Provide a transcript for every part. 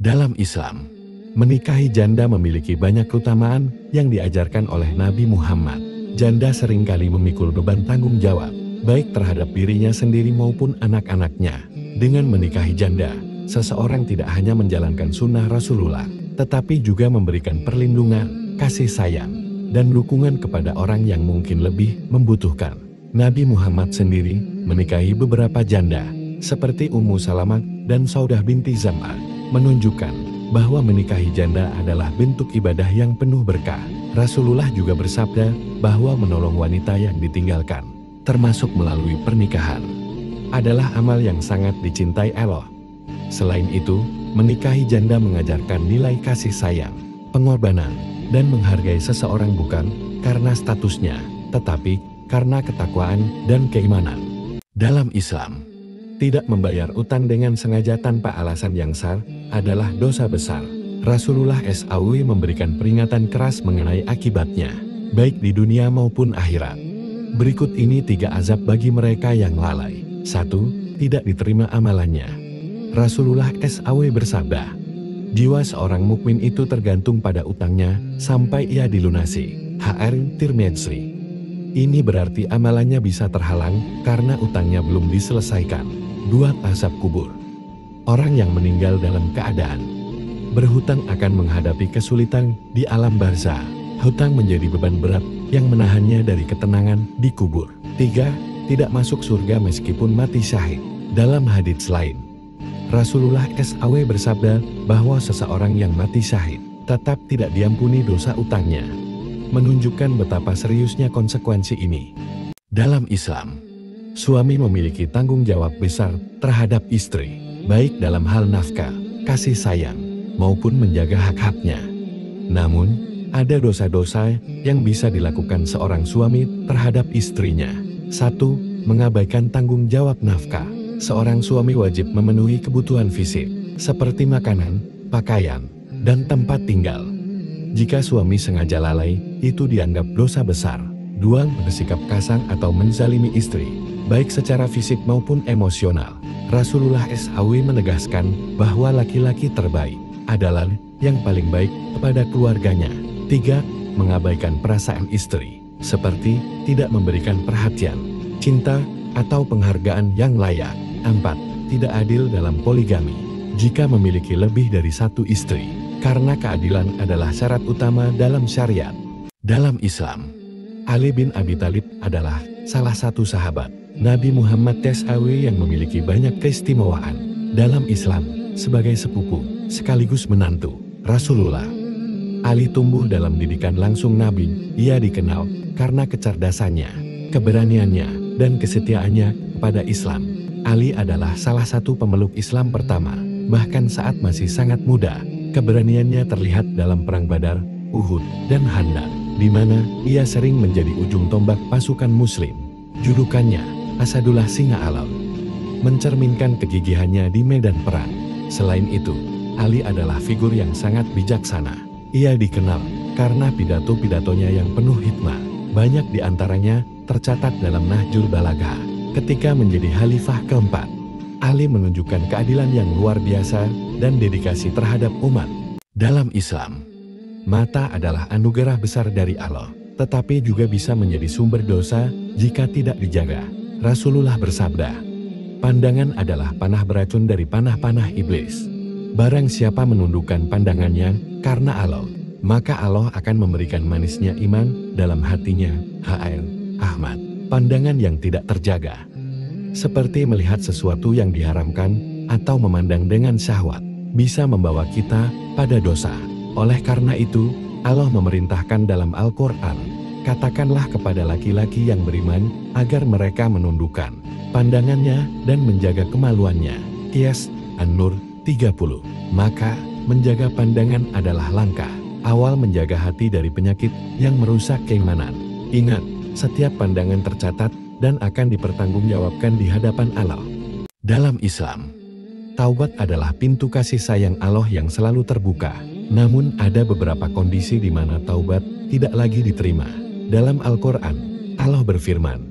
Dalam Islam, menikahi janda memiliki banyak keutamaan yang diajarkan oleh Nabi Muhammad. Janda seringkali memikul beban tanggung jawab, baik terhadap dirinya sendiri maupun anak-anaknya. Dengan menikahi janda, seseorang tidak hanya menjalankan sunnah Rasulullah, tetapi juga memberikan perlindungan, kasih sayang, dan dukungan kepada orang yang mungkin lebih membutuhkan. Nabi Muhammad sendiri menikahi beberapa janda, seperti Ummu Salamah dan Saudah binti Zam'ah, menunjukkan bahwa menikahi janda adalah bentuk ibadah yang penuh berkah. Rasulullah juga bersabda bahwa menolong wanita yang ditinggalkan, termasuk melalui pernikahan, adalah amal yang sangat dicintai Allah. Selain itu, menikahi janda mengajarkan nilai kasih sayang, pengorbanan, dan menghargai seseorang bukan karena statusnya, tetapi karena ketakwaan dan keimanan. Dalam Islam, tidak membayar utang dengan sengaja tanpa alasan yang sah adalah dosa besar. Rasulullah SAW memberikan peringatan keras mengenai akibatnya, baik di dunia maupun akhirat. Berikut ini 3 azab bagi mereka yang lalai. 1. Tidak diterima amalannya. Rasulullah SAW bersabda, jiwa seorang mukmin itu tergantung pada utangnya sampai ia dilunasi. HR Tirmidzi. Ini berarti amalannya bisa terhalang karena utangnya belum diselesaikan. 2. Azab kubur. Orang yang meninggal dalam keadaan berhutang akan menghadapi kesulitan di alam barzah. Hutang menjadi beban berat yang menahannya dari ketenangan di kubur. 3. Tidak masuk surga meskipun mati syahid. Dalam hadits lain, Rasulullah SAW bersabda bahwa seseorang yang mati syahid tetap tidak diampuni dosa utangnya, menunjukkan betapa seriusnya konsekuensi ini. Dalam Islam, suami memiliki tanggung jawab besar terhadap istri, baik dalam hal nafkah, kasih sayang, maupun menjaga hak-haknya. Namun, ada dosa-dosa yang bisa dilakukan seorang suami terhadap istrinya. 1. Mengabaikan tanggung jawab nafkah. Seorang suami wajib memenuhi kebutuhan fisik, seperti makanan, pakaian, dan tempat tinggal. Jika suami sengaja lalai, itu dianggap dosa besar. 2. Bersikap kasar atau menzalimi istri, baik secara fisik maupun emosional. Rasulullah SAW menegaskan bahwa laki-laki terbaik adalah yang paling baik kepada keluarganya. 3. Mengabaikan perasaan istri, seperti tidak memberikan perhatian, cinta, atau penghargaan yang layak. 4. Tidak adil dalam poligami. Jika memiliki lebih dari 1 istri, karena keadilan adalah syarat utama dalam syariat. Dalam Islam, Ali bin Abi Thalib adalah salah satu sahabat Nabi Muhammad SAW yang memiliki banyak keistimewaan dalam Islam sebagai sepupu sekaligus menantu Rasulullah. Ali tumbuh dalam didikan langsung Nabi. Ia dikenal karena kecerdasannya, keberaniannya, dan kesetiaannya kepada Islam. Ali adalah salah satu pemeluk Islam pertama, bahkan saat masih sangat muda. Keberaniannya terlihat dalam Perang Badar, Uhud, dan Khandaq, di mana ia sering menjadi ujung tombak pasukan Muslim. Julukannya, Asadullah Singa Alam, mencerminkan kegigihannya di medan perang. Selain itu, Ali adalah figur yang sangat bijaksana. Ia dikenal karena pidato-pidatonya yang penuh hikmah. Banyak di antaranya tercatat dalam Nahjul Balaghah. Ketika menjadi khalifah keempat, Ali menunjukkan keadilan yang luar biasa dan dedikasi terhadap umat. Dalam Islam, mata adalah anugerah besar dari Allah, tetapi juga bisa menjadi sumber dosa jika tidak dijaga. Rasulullah bersabda, pandangan adalah panah beracun dari panah-panah iblis. Barang siapa menundukkan pandangannya karena Allah, maka Allah akan memberikan manisnya iman dalam hatinya. HR Ahmad. Pandangan yang tidak terjaga, seperti melihat sesuatu yang diharamkan atau memandang dengan syahwat, bisa membawa kita pada dosa. Oleh karena itu, Allah memerintahkan dalam Al-Quran, katakanlah kepada laki-laki yang beriman agar mereka menundukkan pandangannya dan menjaga kemaluannya. Qiyas An-Nur 30. Maka, menjaga pandangan adalah langkah awal menjaga hati dari penyakit yang merusak keimanan. Ingat, setiap pandangan tercatat dan akan dipertanggungjawabkan di hadapan Allah. Dalam Islam, taubat adalah pintu kasih sayang Allah yang selalu terbuka. Namun ada beberapa kondisi di mana taubat tidak lagi diterima. Dalam Al-Quran, Allah berfirman,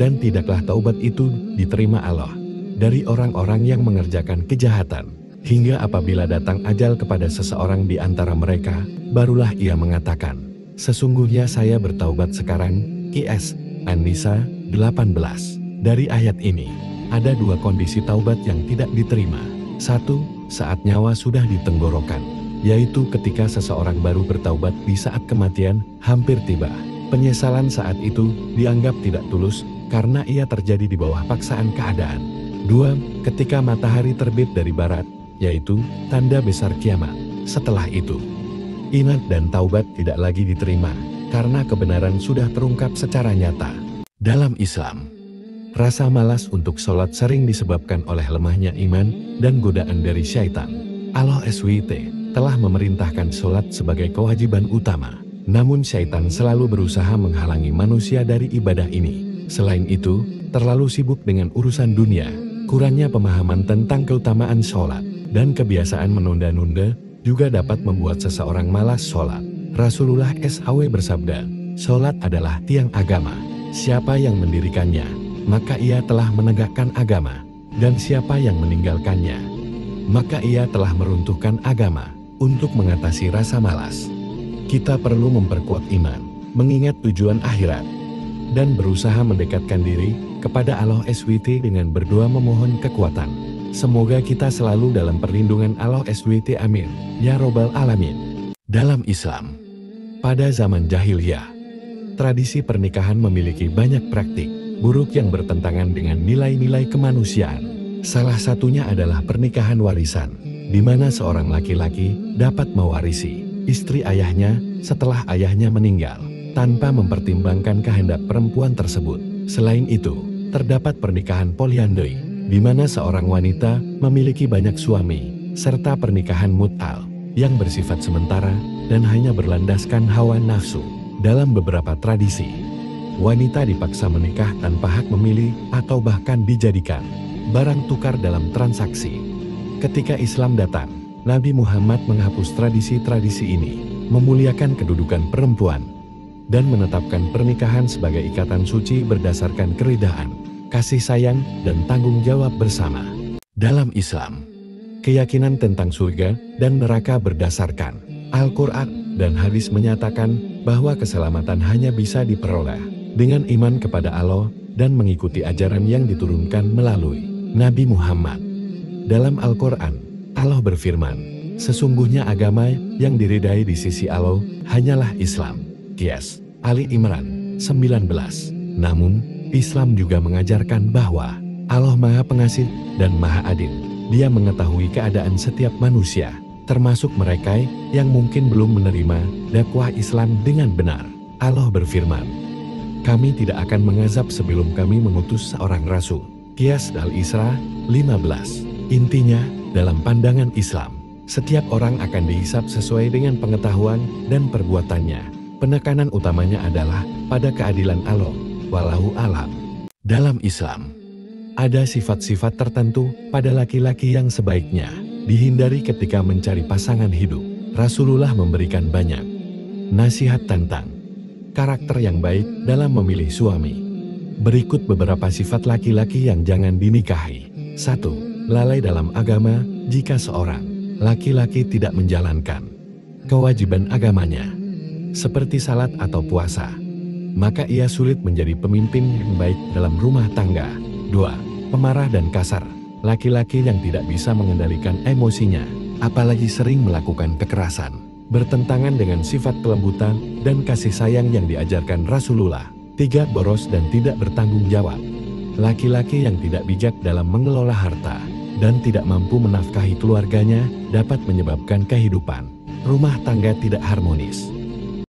dan tidaklah taubat itu diterima Allah dari orang-orang yang mengerjakan kejahatan Hingga apabila datang ajal kepada seseorang di antara mereka, barulah ia mengatakan, sesungguhnya saya bertaubat sekarang. Qs. An-Nisa 18. Dari ayat ini, ada dua kondisi taubat yang tidak diterima. Satu, saat nyawa sudah di tenggorokan, yaitu ketika seseorang baru bertaubat di saat kematian hampir tiba. Penyesalan saat itu dianggap tidak tulus karena ia terjadi di bawah paksaan keadaan. Dua, ketika matahari terbit dari barat, yaitu tanda besar kiamat. Setelah itu, inat dan taubat tidak lagi diterima karena kebenaran sudah terungkap secara nyata. Dalam Islam, rasa malas untuk sholat sering disebabkan oleh lemahnya iman dan godaan dari syaitan. Allah SWT telah memerintahkan sholat sebagai kewajiban utama. Namun syaitan selalu berusaha menghalangi manusia dari ibadah ini. Selain itu, terlalu sibuk dengan urusan dunia, kurangnya pemahaman tentang keutamaan sholat, dan kebiasaan menunda-nunda juga dapat membuat seseorang malas sholat. Rasulullah SAW bersabda, sholat adalah tiang agama. Siapa yang mendirikannya, maka ia telah menegakkan agama. Dan siapa yang meninggalkannya, maka ia telah meruntuhkan agama. Untuk mengatasi rasa malas, kita perlu memperkuat iman, mengingat tujuan akhirat, dan berusaha mendekatkan diri kepada Allah SWT dengan berdoa memohon kekuatan. Semoga kita selalu dalam perlindungan Allah SWT, amin, ya robbal alamin. Dalam Islam, pada zaman jahiliyah, tradisi pernikahan memiliki banyak praktik buruk yang bertentangan dengan nilai-nilai kemanusiaan. Salah satunya adalah pernikahan warisan, di mana seorang laki-laki dapat mewarisi istri ayahnya setelah ayahnya meninggal, tanpa mempertimbangkan kehendak perempuan tersebut. Selain itu, terdapat pernikahan polyandry, di mana seorang wanita memiliki banyak suami, serta pernikahan mut'al, yang bersifat sementara dan hanya berlandaskan hawa nafsu. Dalam beberapa tradisi, wanita dipaksa menikah tanpa hak memilih atau bahkan dijadikan barang tukar dalam transaksi. Ketika Islam datang, Nabi Muhammad menghapus tradisi-tradisi ini, memuliakan kedudukan perempuan, dan menetapkan pernikahan sebagai ikatan suci berdasarkan keridhaan, kasih sayang, dan tanggung jawab bersama. Dalam Islam, keyakinan tentang surga dan neraka berdasarkan Al-Quran dan hadis menyatakan bahwa keselamatan hanya bisa diperoleh dengan iman kepada Allah dan mengikuti ajaran yang diturunkan melalui Nabi Muhammad. Dalam Al-Quran, Allah berfirman, sesungguhnya agama yang diridai di sisi Allah hanyalah Islam. Qiyas, Ali Imran 19. Namun, Islam juga mengajarkan bahwa Allah Maha Pengasih dan Maha Adil. Dia mengetahui keadaan setiap manusia, termasuk mereka yang mungkin belum menerima dakwah Islam dengan benar. Allah berfirman, kami tidak akan mengazab sebelum kami mengutus seorang rasul. Qiyas Al-Isra 15. Intinya, dalam pandangan Islam, setiap orang akan dihisab sesuai dengan pengetahuan dan perbuatannya. Penekanan utamanya adalah pada keadilan Allah, wallahu alam. Dalam Islam, ada sifat-sifat tertentu pada laki-laki yang sebaiknya dihindari ketika mencari pasangan hidup. Rasulullah memberikan banyak nasihat tentang karakter yang baik dalam memilih suami. Berikut beberapa sifat laki-laki yang jangan dinikahi. 1. Lalai dalam agama. Jika seorang laki-laki tidak menjalankan kewajiban agamanya, seperti salat atau puasa, maka ia sulit menjadi pemimpin yang baik dalam rumah tangga. 2. Pemarah dan kasar. Laki-laki yang tidak bisa mengendalikan emosinya, apalagi sering melakukan kekerasan, bertentangan dengan sifat kelembutan dan kasih sayang yang diajarkan Rasulullah. 3. Boros dan tidak bertanggung jawab. Laki-laki yang tidak bijak dalam mengelola harta dan tidak mampu menafkahi keluarganya dapat menyebabkan kehidupan rumah tangga tidak harmonis.